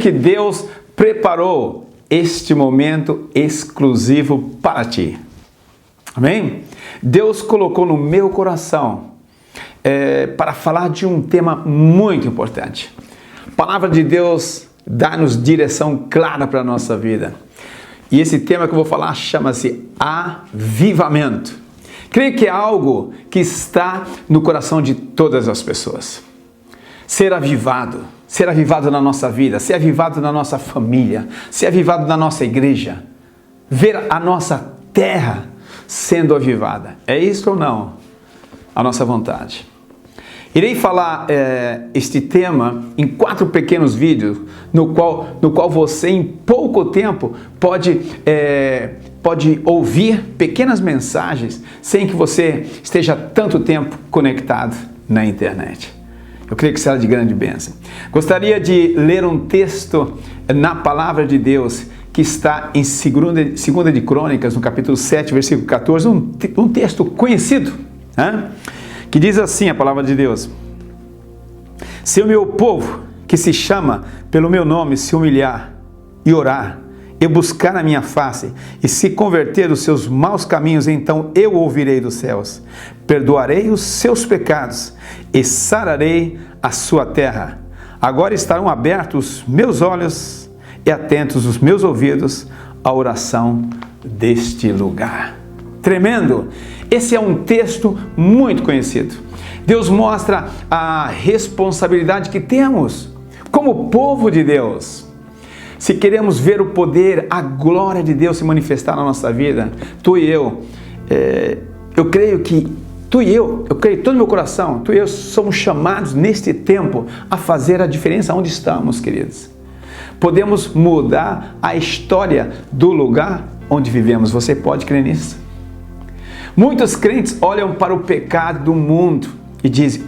que Deus preparou este momento exclusivo para ti. Amém? Deus colocou no meu coração para falar de um tema muito importante. A palavra de Deus dá-nos direção clara para a nossa vida. E esse tema que eu vou falar chama-se avivamento. Creio que é algo que está no coração de todas as pessoas. Ser avivado na nossa vida, ser avivado na nossa família, ser avivado na nossa igreja, ver a nossa terra sendo avivada. É isso ou não? A nossa vontade. Irei falar este tema em 4 pequenos vídeos, no qual você em pouco tempo pode ouvir pequenas mensagens sem que você esteja tanto tempo conectado na internet. Eu creio que será de grande bênção. Gostaria de ler um texto na Palavra de Deus que está em 2 de Crônicas, no capítulo 7, versículo 14, um texto conhecido, que diz assim a Palavra de Deus: se o meu povo, que se chama pelo meu nome, se humilhar e orar, e buscar a minha face, e se converter dos seus maus caminhos, então eu ouvirei dos céus, perdoarei os seus pecados, e sararei a sua terra. Agora estarão abertos os meus olhos, e atentos os meus ouvidos, à oração deste lugar. Tremendo! Esse é um texto muito conhecido. Deus mostra a responsabilidade que temos como povo de Deus. Se queremos ver o poder, a glória de Deus se manifestar na nossa vida, tu e eu, eu creio todo meu coração, tu e eu somos chamados neste tempo a fazer a diferença onde estamos, queridos. Podemos mudar a história do lugar onde vivemos. Você pode crer nisso? Muitos crentes olham para o pecado do mundo e dizem: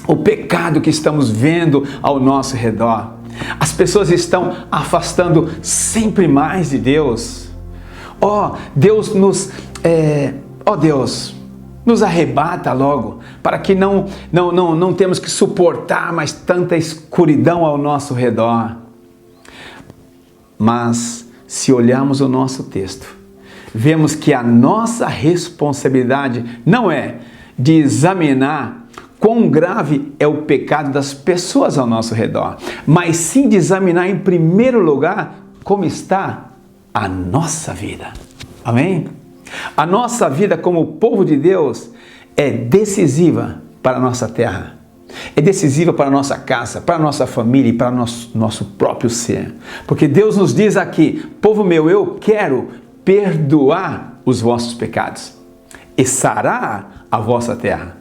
o pecado que estamos vendo ao nosso redor. As pessoas estão afastando sempre mais de Deus. Deus nos arrebata logo, para que não temos que suportar mais tanta escuridão ao nosso redor. Mas, se olharmos o nosso texto, vemos que a nossa responsabilidade não é de examinar quão grave é o pecado das pessoas ao nosso redor, mas sim de examinar em primeiro lugar como está a nossa vida. Amém? A nossa vida como povo de Deus é decisiva para a nossa terra, é decisiva para a nossa casa, para a nossa família e para o nosso próprio ser. Porque Deus nos diz aqui: povo meu, eu quero perdoar os vossos pecados e sarar a vossa terra.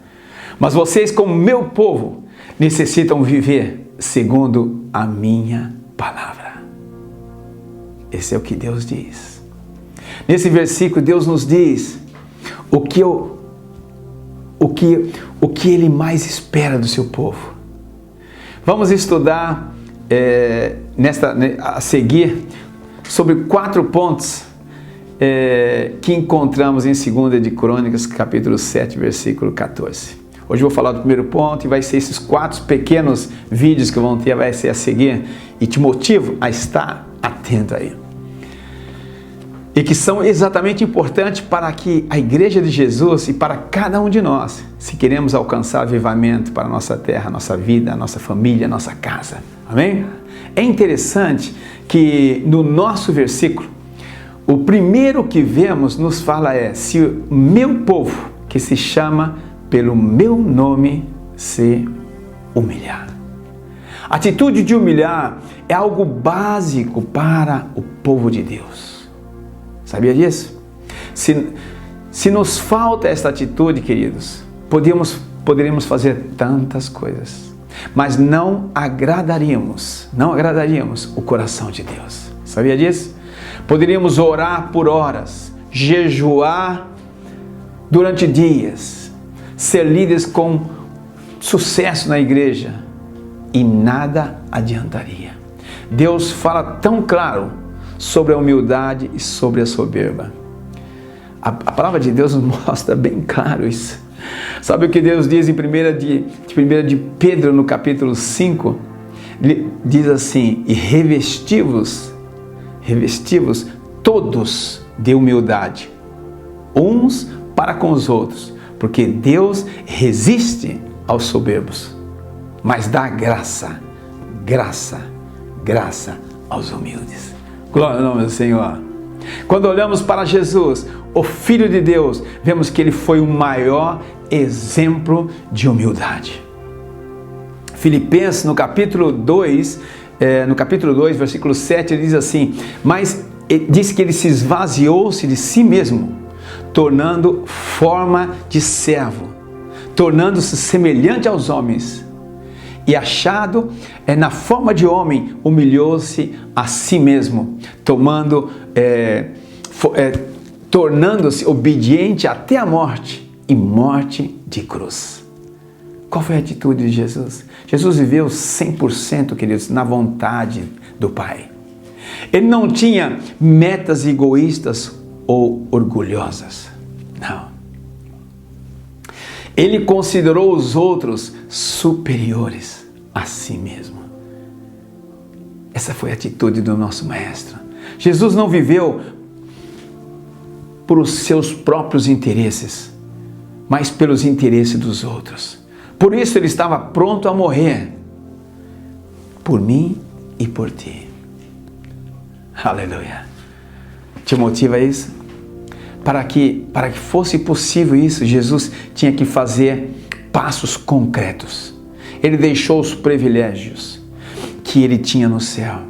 Mas vocês, como meu povo, necessitam viver segundo a minha palavra. Esse é o que Deus diz. Nesse versículo, Deus nos diz o que Ele mais espera do seu povo. Vamos estudar a seguir sobre 4 pontos que encontramos em 2 de Crônicas, capítulo 7, versículo 14. Hoje eu vou falar do primeiro ponto e vai ser esses 4 pequenos vídeos que vão ter, vai ser a seguir, e te motivo a estar atento aí. E que são exatamente importantes para que a Igreja de Jesus e para cada um de nós, se queremos alcançar avivamento para a nossa terra, a nossa vida, a nossa família, a nossa casa. Amém? É interessante que no nosso versículo, o primeiro que vemos nos fala se o meu povo, que se chama pelo meu nome, se humilhar. A atitude de humilhar é algo básico para o povo de Deus. Sabia disso? Se nos falta esta atitude, queridos, poderíamos fazer tantas coisas, mas não agradaríamos o coração de Deus. Sabia disso? Poderíamos orar por horas, jejuar durante dias, ser líderes com sucesso na igreja e nada adiantaria. Deus fala tão claro sobre a humildade e sobre a soberba. A palavra de Deus nos mostra bem claro isso. Sabe o que Deus diz em 1 de Pedro, no capítulo 5? diz assim: e revesti-vos todos de humildade, uns para com os outros, porque Deus resiste aos soberbos, mas dá graça aos humildes. Glória ao nome do Senhor. Quando olhamos para Jesus, o Filho de Deus, vemos que ele foi o maior exemplo de humildade. Filipenses, no capítulo 2, versículo 7, ele diz assim: mas diz que ele se esvaziou-se de si mesmo, tornando forma de servo, tornando-se semelhante aos homens, e achado na forma de homem, humilhou-se a si mesmo, tornando-se obediente até a morte, e morte de cruz. Qual foi a atitude de Jesus? Jesus viveu 100%, queridos, na vontade do Pai. Ele não tinha metas egoístas ou orgulhosas. Não. Ele considerou os outros superiores a si mesmo. Essa foi a atitude do nosso Mestre. Jesus não viveu por os seus próprios interesses, mas pelos interesses dos outros. Por isso ele estava pronto a morrer por mim e por ti. Aleluia. Te motiva isso? Para que fosse possível isso, Jesus tinha que fazer passos concretos. Ele deixou os privilégios que ele tinha no céu.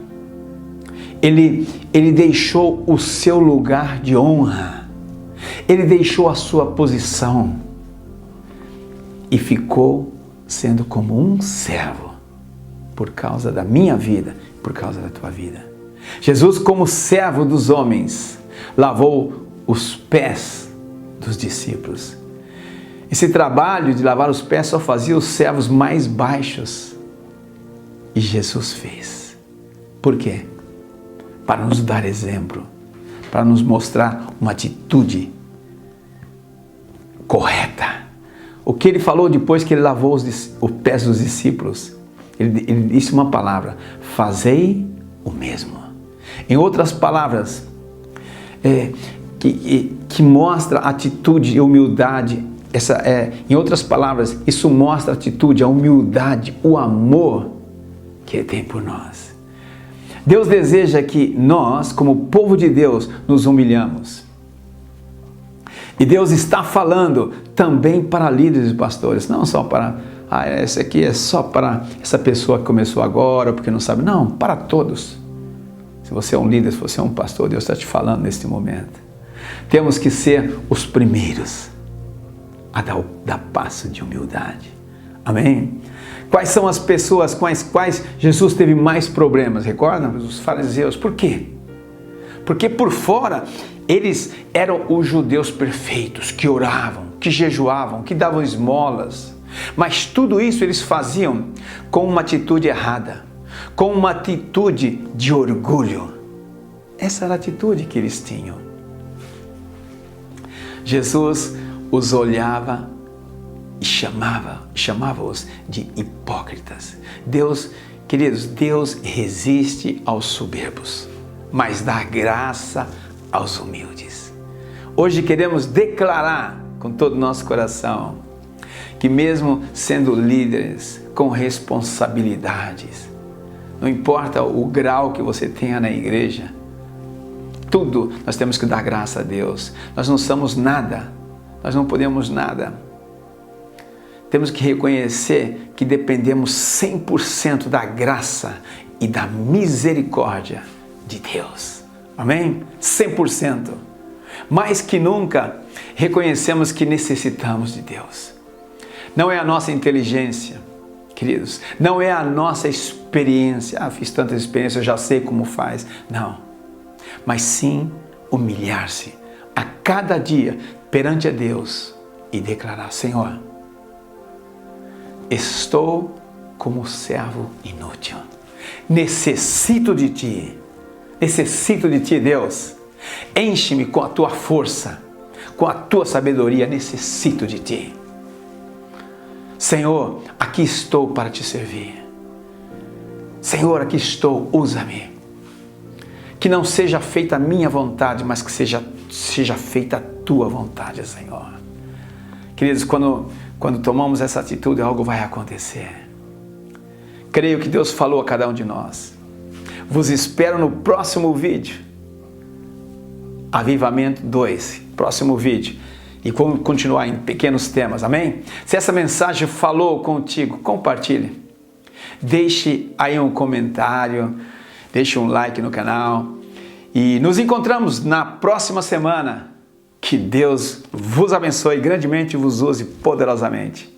Ele deixou o seu lugar de honra. Ele deixou a sua posição. E ficou sendo como um servo, por causa da minha vida, por causa da tua vida. Jesus, como servo dos homens, lavou os pés dos discípulos. Esse trabalho de lavar os pés só fazia os servos mais baixos. E Jesus fez. Por quê? Para nos dar exemplo, para nos mostrar uma atitude correta. O que ele falou depois que ele lavou os pés dos discípulos? Ele disse uma palavra: fazei o mesmo. Em outras palavras, que mostra atitude e humildade. Em outras palavras, isso mostra a atitude, a humildade, o amor que ele tem por nós. Deus deseja que nós, como povo de Deus, nos humilhamos. E Deus está falando também para líderes e pastores, não só para, esse aqui é só para essa pessoa que começou agora, porque não sabe. Não, para todos. Se você é um líder, se você é um pastor, Deus está te falando neste momento. Temos que ser os primeiros a dar passo de humildade. Amém? Quais são as pessoas com as quais Jesus teve mais problemas? Recorda? Os fariseus. Por quê? Porque por fora eles eram os judeus perfeitos, que oravam, que jejuavam, que davam esmolas. Mas tudo isso eles faziam com uma atitude errada, com uma atitude de orgulho. Essa era a atitude que eles tinham. Jesus os olhava e chamava-os de hipócritas. Deus, queridos, Deus resiste aos soberbos, mas dá graça aos humildes. Hoje queremos declarar com todo o nosso coração que mesmo sendo líderes com responsabilidades, não importa o grau que você tenha na igreja, tudo nós temos que dar graça a Deus. Nós não somos nada, nós não podemos nada. Temos que reconhecer que dependemos 100% da graça e da misericórdia de Deus. Amém? 100%. Mais que nunca, reconhecemos que necessitamos de Deus. Não é a nossa inteligência, queridos. Não é a nossa experiência. Fiz tantas experiências, eu já sei como faz. Não. Mas sim humilhar-se a cada dia perante a Deus e declarar: Senhor, estou como servo inútil. Necessito de Ti. Necessito de Ti, Deus. Enche-me com a Tua força, com a Tua sabedoria. Necessito de Ti. Senhor, aqui estou para Te servir. Senhor, aqui estou, usa-me. Que não seja feita a minha vontade, mas que seja feita a tua vontade, Senhor. Queridos, quando tomamos essa atitude, algo vai acontecer. Creio que Deus falou a cada um de nós. Vos espero no próximo vídeo. Avivamento 2, próximo vídeo. E vamos continuar em pequenos temas, amém? Se essa mensagem falou contigo, compartilhe. Deixe aí um comentário, deixe um like no canal. E nos encontramos na próxima semana. Que Deus vos abençoe grandemente e vos use poderosamente.